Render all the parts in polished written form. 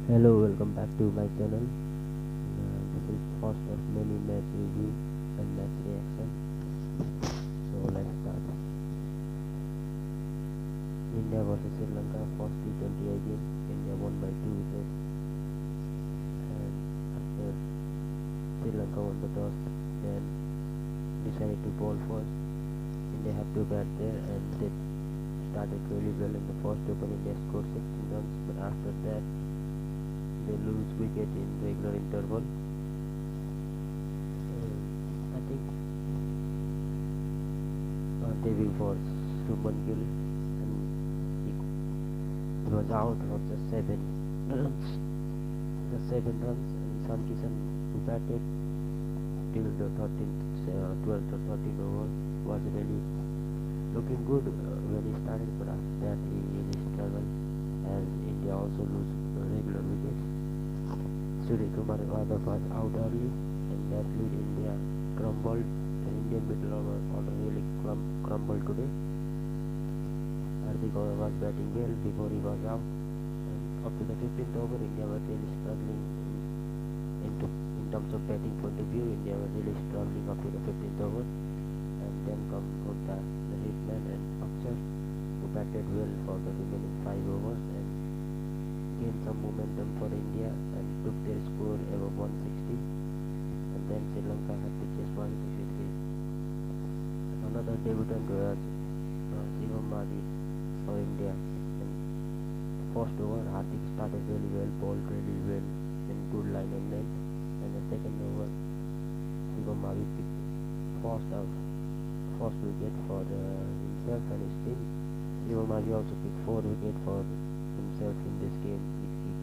Hello, welcome back to my channel. This is first of many match review and match reaction. So let's start. India versus Sri Lanka, first T20 again. India won by 2 wickets. And after Sri Lanka won the toss, then decided to bowl first. India have to bat there, and they started really well in the first over. India scored 16 runs, but after that they lose wicket in regular interval. I think debut for Shubman Gill, and he was out for just 7 runs. Just 7 runs, and San Kishan, who batted till the 12th or 13th over, was really looking good when he started, but after that he really struggled as India also lose regular wickets. Suryakumar Yadav was out early, and that lead India crumbled. The Indian middle order really crumbled today. Hardik was batting well before he was out, and up to the 15th over, India was really struggling in terms of batting point of view. India was really struggling up to the 15th over, and then come Hunta, the hitman, and Akshar, who batted well for the remaining 5 overs and gained some momentum for India and took their score above 160. And then Sri Lanka had to chase 163. And another debutant was Shivam Madi for India. And first over, Hardik started really well, bowled really well in good line and length. And the second over, Shivam Madi picked first wicket for himself and his team. Shivam Madi also picked 4 wickets for himself in this game.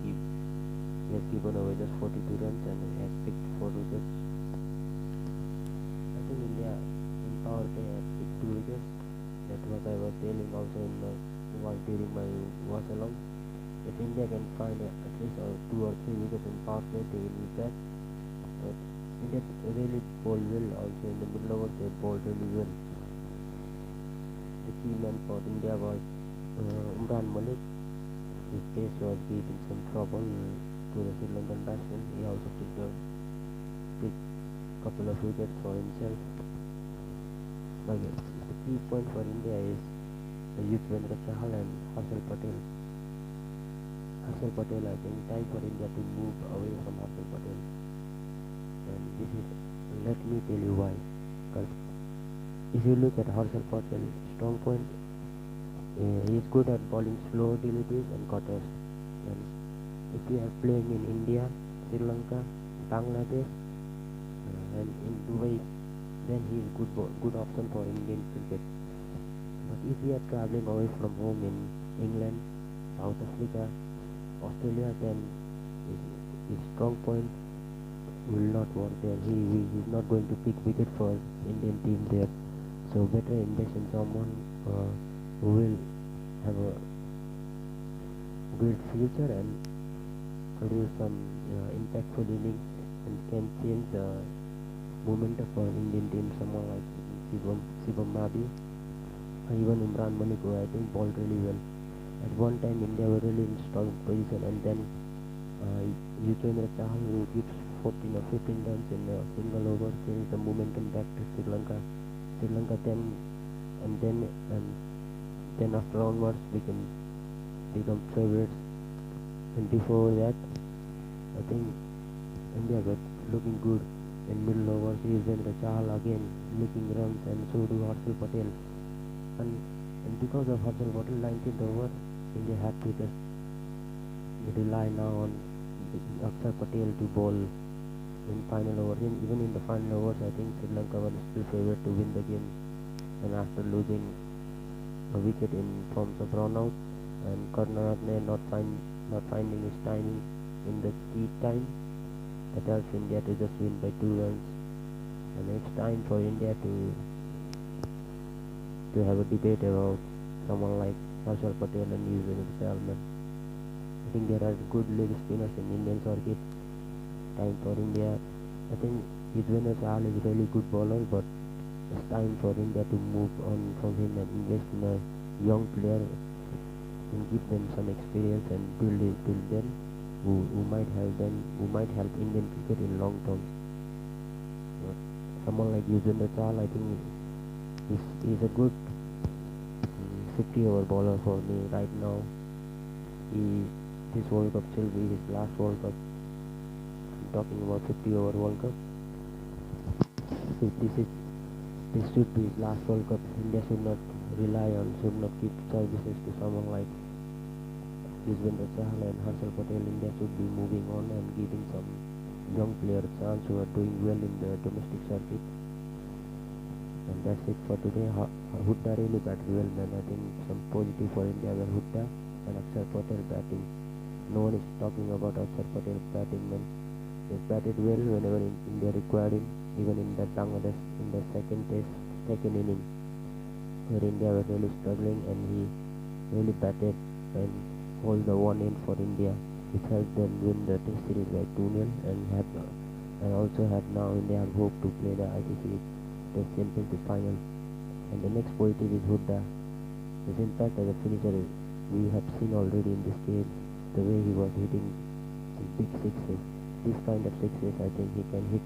He has given away just 42 runs and he has picked 4 wickets. I think India in power play has picked 2 wickets. That was I was telling also during my watch along. If India can find at least 2 or 3 wickets in power play, they will be back. But India really bowled well also in the middle overs. They bowled really well. The key man for India was Imran Malik. His pace was giving some trouble to the Sri Lankan batsman. He also picked a couple of wickets for himself. But the key point for India is the Yuzvendra Chahal and Harshal Patel. Harshal Patel, I think time for India to move away from Harshal Patel. And this is, let me tell you why. Because if you look at Harshal Patel's strong point, he is good at bowling slow deliveries and cutters. And if you are playing in India, Sri Lanka, Bangladesh, and in Dubai, then he is good option for Indian cricket. But if you are traveling away from home in England, South Africa, Australia, then his strong point will not work there. He is not going to pick wicket for Indian team there. So better invest in someone who will have a great future and produce some impactful innings and can change the momentum for Indian team. Someone like Shivam Madi or even Imran Malik, who I think bowled really well. At one time India were really in strong position, and then Yuzvendra Chahal, who gives 14 or 15 runs in a single over, changes the momentum back to Sri Lanka. Sri Lanka then after onwards we can become favorites. And before that, I think India got looking good in middle overs. Yuzvendra Chahal again making runs, and so do Harshal Patel. And because of Harshal Patel 19th over, India had to just rely now on Akshar Patel to bowl in final overs. Even in the final overs, I think Sri Lanka was still favourite to win the game. And after losing a wicket in forms of run out, and Karnataka not finding his timing in the key time, that helps India to just win by 2 runs. And it's time for India to have a debate about someone like Harshal Patel and Yuzvendra Chahal. I think there are good leg spinners in Indian circuit. Time for India. I think Yuzvendra Chahal is a really good bowler, but it's time for India to move on from him and invest in a young player and give them some experience and build them. who might help Indian cricket in long term. But someone like Yuzvendra Chahal, I think he's a good 50-over bowler for me right now. This World Cup will be his last World Cup. I'm talking about 50-over World Cup. This should be his last World Cup. India should not keep services to someone like Yuzvendra Chahal and Harshal Patel. India should be moving on and giving some young players a chance who are doing well in the domestic circuit. And that's it for today. Hooda really batted well, man. I think some positive for India were Hooda and Akshar Patel batting. No one is talking about Akshar Patel batting, man. He batted well whenever India required him, even in that Bangladesh in the second inning, where India were really struggling, and he really batted and hold the one end for India, which helped them win the Test series by 2-0, and also have now India have hope to play the ICC Test Championship final. And the next positive is Hooda. His impact as a finisher we have seen already in this game, the way he was hitting big sixes. This kind of sixes, I think he can hit.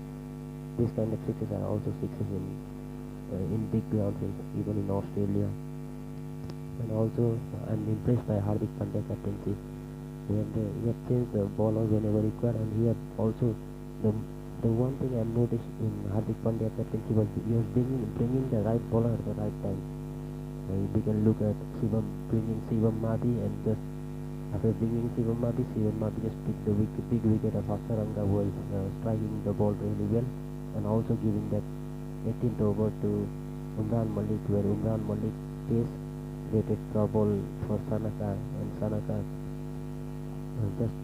This kind of sixes are also sixes in big grounds, even in Australia. And also, I'm impressed by Hardik Pandya captaincy. He had changed the bowlers whenever required, and he had also the one thing I noticed in Hardik Pandya captaincy was he was bringing the right bowler at the right time. We can look at bringing Shivam Madi, and just after bringing Shivam Madi just picked the big wicket of Srilanka, who was striking the ball really well, and also giving that 18th over to Umran Malik, where Umran Malik pace created trouble for Sanaka, and Sanaka just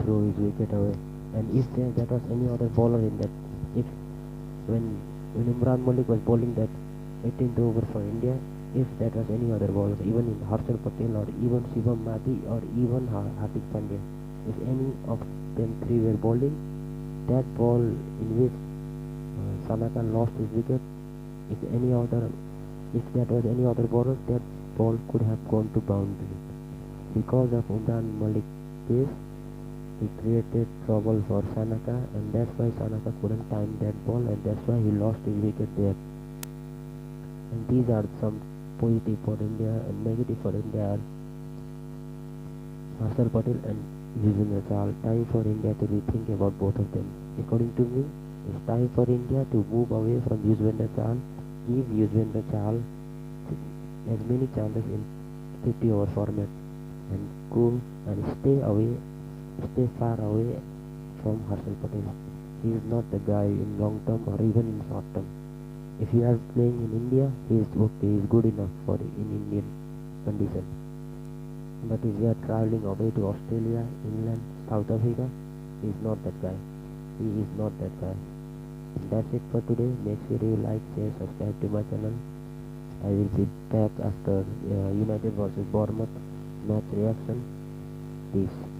threw his wicket away. And if that was any other bowler in that, when Umran Malik was bowling that 18th over for India, if that was any other bowler, even in Harshal Patel or even Shivam Madi or even Hardik Pandya, if any of them three were bowling, that ball in which Sanaka lost his wicket, if that was any other bowler, that ball could have gone to boundary. Because of Umran Malik's pace, he created trouble for Sanaka, and that's why Sanaka couldn't time that ball, and that's why he lost his wicket there. And these are some positive for India, and negative for India are Harshal Patel and Yuzvendra Chahal. Time for India to rethink about both of them. According to me, it's time for India to move away from Yuzvendra Chahal, give Yuzvendra Chahal as many chances in 50-over format, and go and stay far away from Harshal Patel. He is not the guy in long term or even in short term. If you are playing in India, he is okay, he is good enough for in Indian condition. But if you are traveling away to Australia, England, South Africa, he is not that guy. He is not that guy. And that's it for today. Make sure you like, share, subscribe to my channel. I will be back after United versus Bournemouth match reaction. Peace.